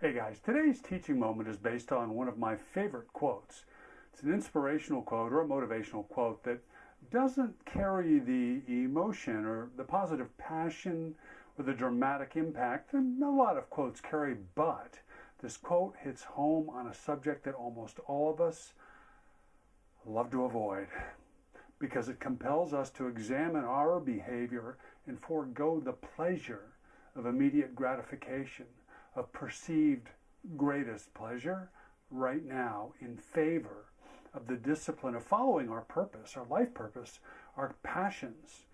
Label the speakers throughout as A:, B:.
A: Hey guys, today's teaching moment is based on one of my favorite quotes. It's an inspirational quote or a motivational quote that doesn't carry the emotion or the positive passion or the dramatic impact that a lot of quotes carry, but this quote hits home on a subject that almost all of us love to avoid because it compels us to examine our behavior and forego the pleasure of immediate gratification, of perceived greatest pleasure right now in favor of the discipline of following our purpose, our life purpose, our passions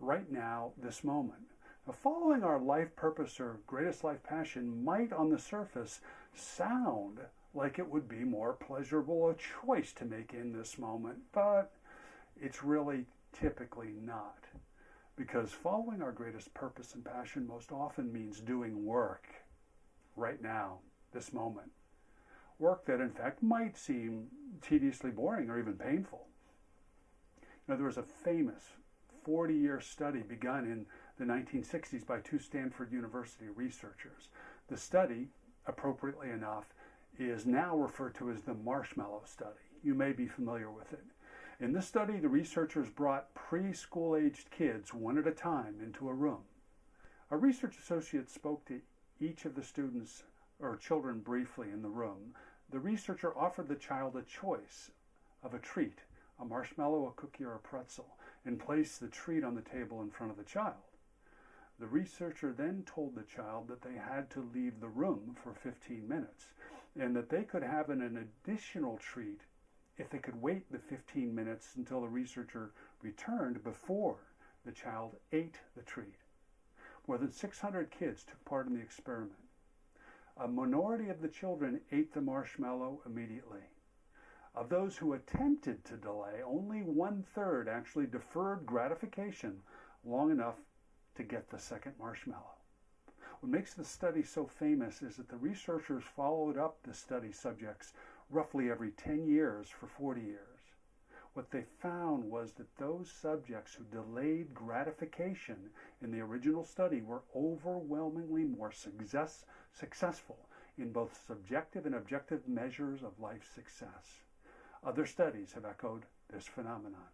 A: right now, this moment. Now, following our life purpose or greatest life passion might on the surface sound like it would be more pleasurable a choice to make in this moment, but it's really typically not. Because following our greatest purpose and passion most often means doing work right now, this moment. Work that in fact might seem tediously boring or even painful. Now, there was a famous 40-year study begun in the 1960s by two Stanford University researchers. The study, appropriately enough, is now referred to as the marshmallow study. You may be familiar with it. In this study, the researchers brought preschool-aged kids one at a time into a room. A research associate spoke to each of the students or children briefly in the room. The researcher offered the child a choice of a treat, a marshmallow, a cookie, or a pretzel, and placed the treat on the table in front of the child. The researcher then told the child that they had to leave the room for 15 minutes and that they could have an additional treat if they could wait the 15 minutes until the researcher returned before the child ate the treat. More than 600 kids took part in the experiment. A minority of the children ate the marshmallow immediately. Of those who attempted to delay, only 1/3 actually deferred gratification long enough to get the second marshmallow. What makes the study so famous is that the researchers followed up the study subjects roughly every 10 years for 40 years. What they found was that those subjects who delayed gratification in the original study were overwhelmingly more successful in both subjective and objective measures of life success. Other studies have echoed this phenomenon.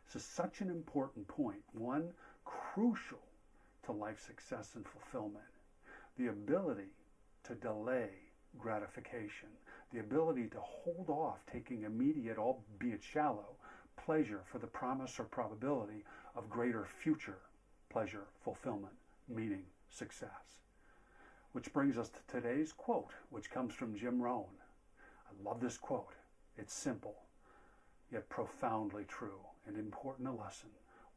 A: This is such an important point, one crucial to life success and fulfillment. The ability to delay gratification, the ability to hold off taking immediate, albeit shallow, pleasure for the promise or probability of greater future pleasure, fulfillment, meaning, success. Which brings us to today's quote, which comes from Jim Rohn. I love this quote. It's simple, yet profoundly true and important a lesson.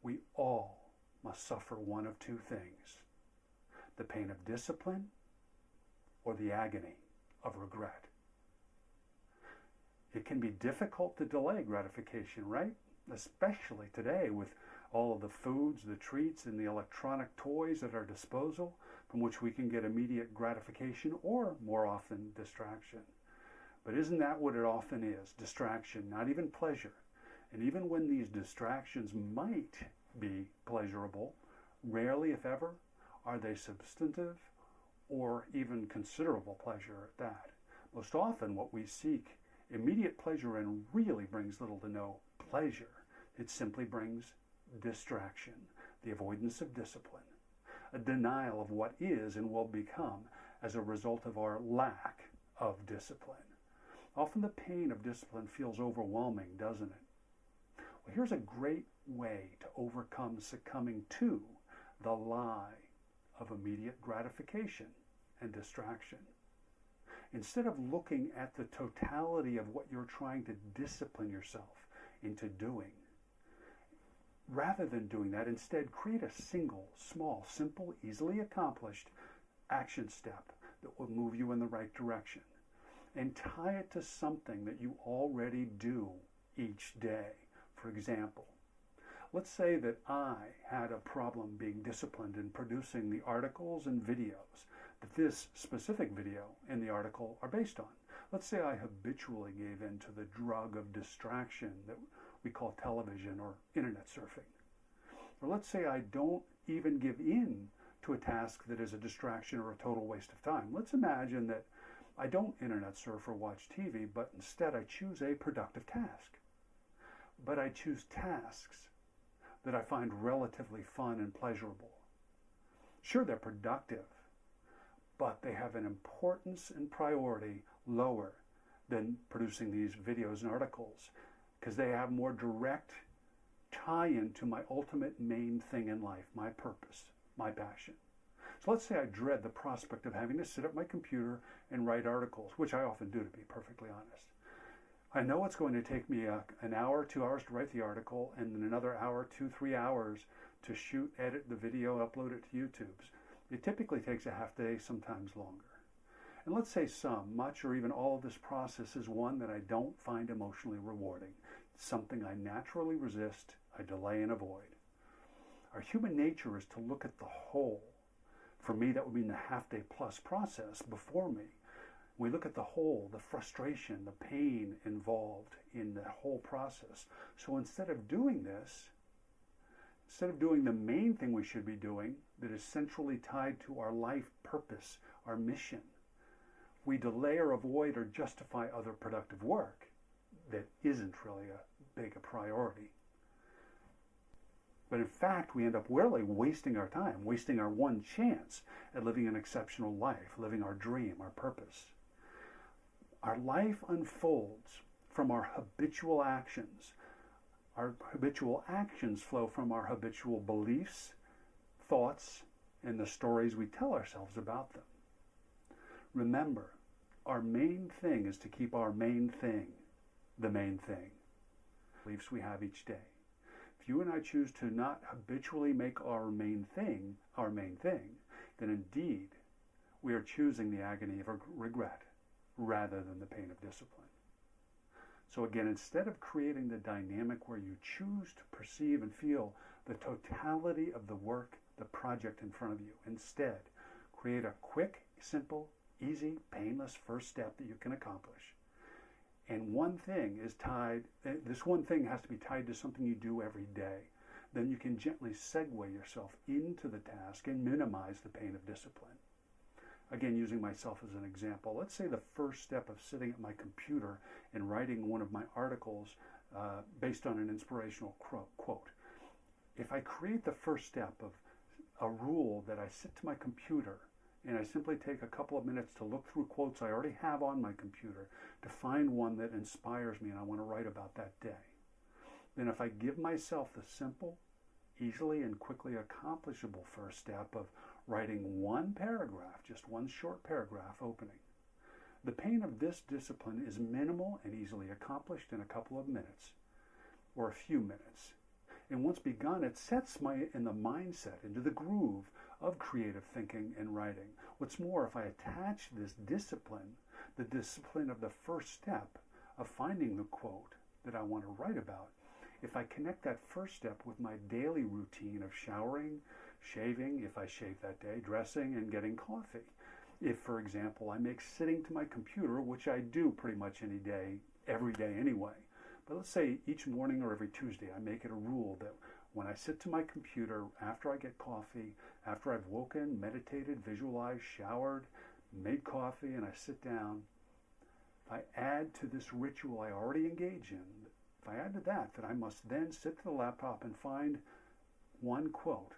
A: We all must suffer one of two things: the pain of discipline or the agony of regret. It can be difficult to delay gratification, right? Especially today with all of the foods, the treats, and the electronic toys at our disposal from which we can get immediate gratification or, more often, distraction. But isn't that what it often is? Distraction, not even pleasure. And even when these distractions might be pleasurable, rarely, if ever, are they substantive or even considerable pleasure at that. Most often what we seek immediate pleasure and really brings little to no pleasure. It simply brings distraction, the avoidance of discipline, a denial of what is and will become as a result of our lack of discipline. Often the pain of discipline feels overwhelming, doesn't it? Well, here's a great way to overcome succumbing to the lie of immediate gratification and distraction. Instead of looking at the totality of what you're trying to discipline yourself into doing, rather than doing that, instead create a single, small, simple, easily accomplished action step that will move you in the right direction. And tie it to something that you already do each day. For example, let's say that I had a problem being disciplined in producing the articles and videos that this specific video and the article are based on. Let's say I habitually gave in to the drug of distraction that we call television or internet surfing. Or let's say I don't even give in to a task that is a distraction or a total waste of time. Let's imagine that I don't internet surf or watch TV, but instead I choose a productive task. But I choose tasks that I find relatively fun and pleasurable. Sure, they're productive, but they have an importance and priority lower than producing these videos and articles because they have more direct tie-in to my ultimate main thing in life, my purpose, my passion. So let's say I dread the prospect of having to sit at my computer and write articles, which I often do, to be perfectly honest. I know it's going to take me an hour, 2 hours to write the article, and then another hour, 2, 3 hours to shoot, edit the video, upload it to YouTube. It typically takes a half day, sometimes longer. And let's say much, or even all of this process is one that I don't find emotionally rewarding. It's something I naturally resist, I delay and avoid. Our human nature is to look at the whole. For me, that would mean the half-day plus process before me. We look at the whole, the frustration, the pain involved in the whole process. So instead of doing this, instead of doing the main thing we should be doing that is centrally tied to our life purpose, our mission, we delay or avoid or justify other productive work that isn't really a big priority. But in fact, we end up really wasting our time, wasting our one chance at living an exceptional life, living our dream, our purpose. Our life unfolds from our habitual actions. Our habitual actions flow from our habitual beliefs, thoughts, and the stories we tell ourselves about them. Remember, our main thing is to keep our main thing the main thing. Beliefs we have each day. If you and I choose to not habitually make our main thing, then indeed we are choosing the agony of regret rather than the pain of discipline. So again, instead of creating the dynamic where you choose to perceive and feel the totality of the work, the project in front of you, instead create a quick, simple, easy, painless first step that you can accomplish. And one thing is tied, this one thing has to be tied to something you do every day. Then you can gently segue yourself into the task and minimize the pain of discipline. Again, using myself as an example, let's say the first step of sitting at my computer and writing one of my articles based on an inspirational quote. If I create the first step of a rule that I sit to my computer and I simply take a couple of minutes to look through quotes I already have on my computer to find one that inspires me and I want to write about that day, then if I give myself the simple, easily and quickly accomplishable first step of writing one paragraph, just one short paragraph opening, the pain of this discipline is minimal and easily accomplished in a couple of minutes or a few minutes. And once begun, it sets me in the mindset, into the groove of creative thinking and writing. What's more, if I attach this discipline, the discipline of the first step of finding the quote that I want to write about, if I connect that first step with my daily routine of showering, shaving, if I shave that day, dressing, and getting coffee. If, for example, I make sitting to my computer, which I do pretty much any day, every day anyway, but let's say each morning or every Tuesday, I make it a rule that when I sit to my computer, after I get coffee, after I've woken, meditated, visualized, showered, made coffee, and I sit down, if I add to this ritual I already engage in, if I add to that I must then sit to the laptop and find one quote,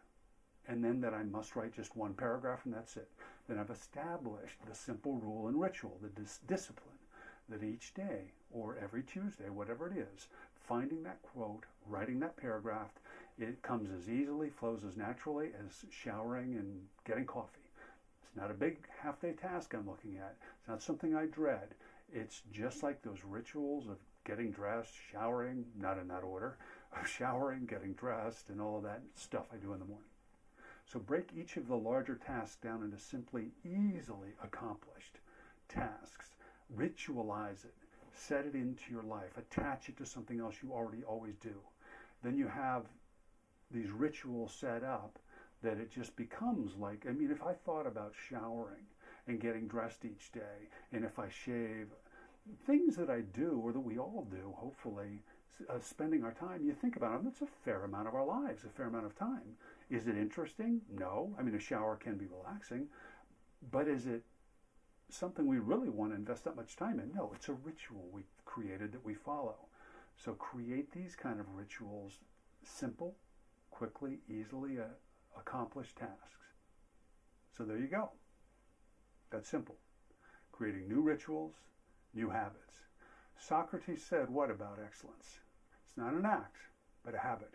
A: and then that I must write just one paragraph and that's it, then I've established the simple rule and ritual, the discipline, that each day or every Tuesday, whatever it is, finding that quote, writing that paragraph, it comes as easily, flows as naturally as showering and getting coffee. It's not a big half-day task I'm looking at. It's not something I dread. It's just like those rituals of getting dressed, showering, not in that order, of showering, getting dressed, and all of that stuff I do in the morning. So break each of the larger tasks down into simply, easily accomplished tasks. Ritualize it. Set it into your life. Attach it to something else you already always do. Then you have these rituals set up that it just becomes like, I mean, if I thought about showering and getting dressed each day, and if I shave, things that I do, or that we all do, hopefully, spending our time, you think about them, it's a fair amount of our lives, a fair amount of time. Is it interesting? No. I mean, a shower can be relaxing, but is it something we really want to invest that much time in? No, it's a ritual we created that we follow. So create these kind of rituals, simple, quickly, easily accomplished tasks. So there you go. That's simple. Creating new rituals, new habits. Socrates said what about excellence? It's not an act, but a habit.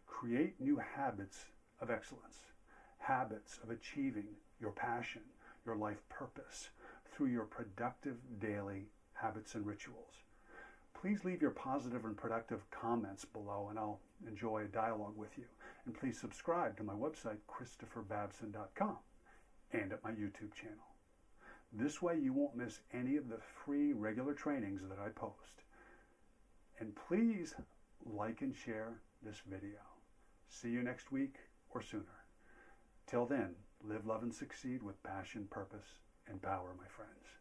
A: Create new habits of excellence, habits of achieving your passion, your life purpose through your productive daily habits and rituals. Please leave your positive and productive comments below and I'll enjoy a dialogue with you. And please subscribe to my website, ChristopherBabson.com, and at my YouTube channel. This way you won't miss any of the free regular trainings that I post. And please like and share this video. See you next week or sooner. Till then, live, love, and succeed with passion, purpose, and power, my friends.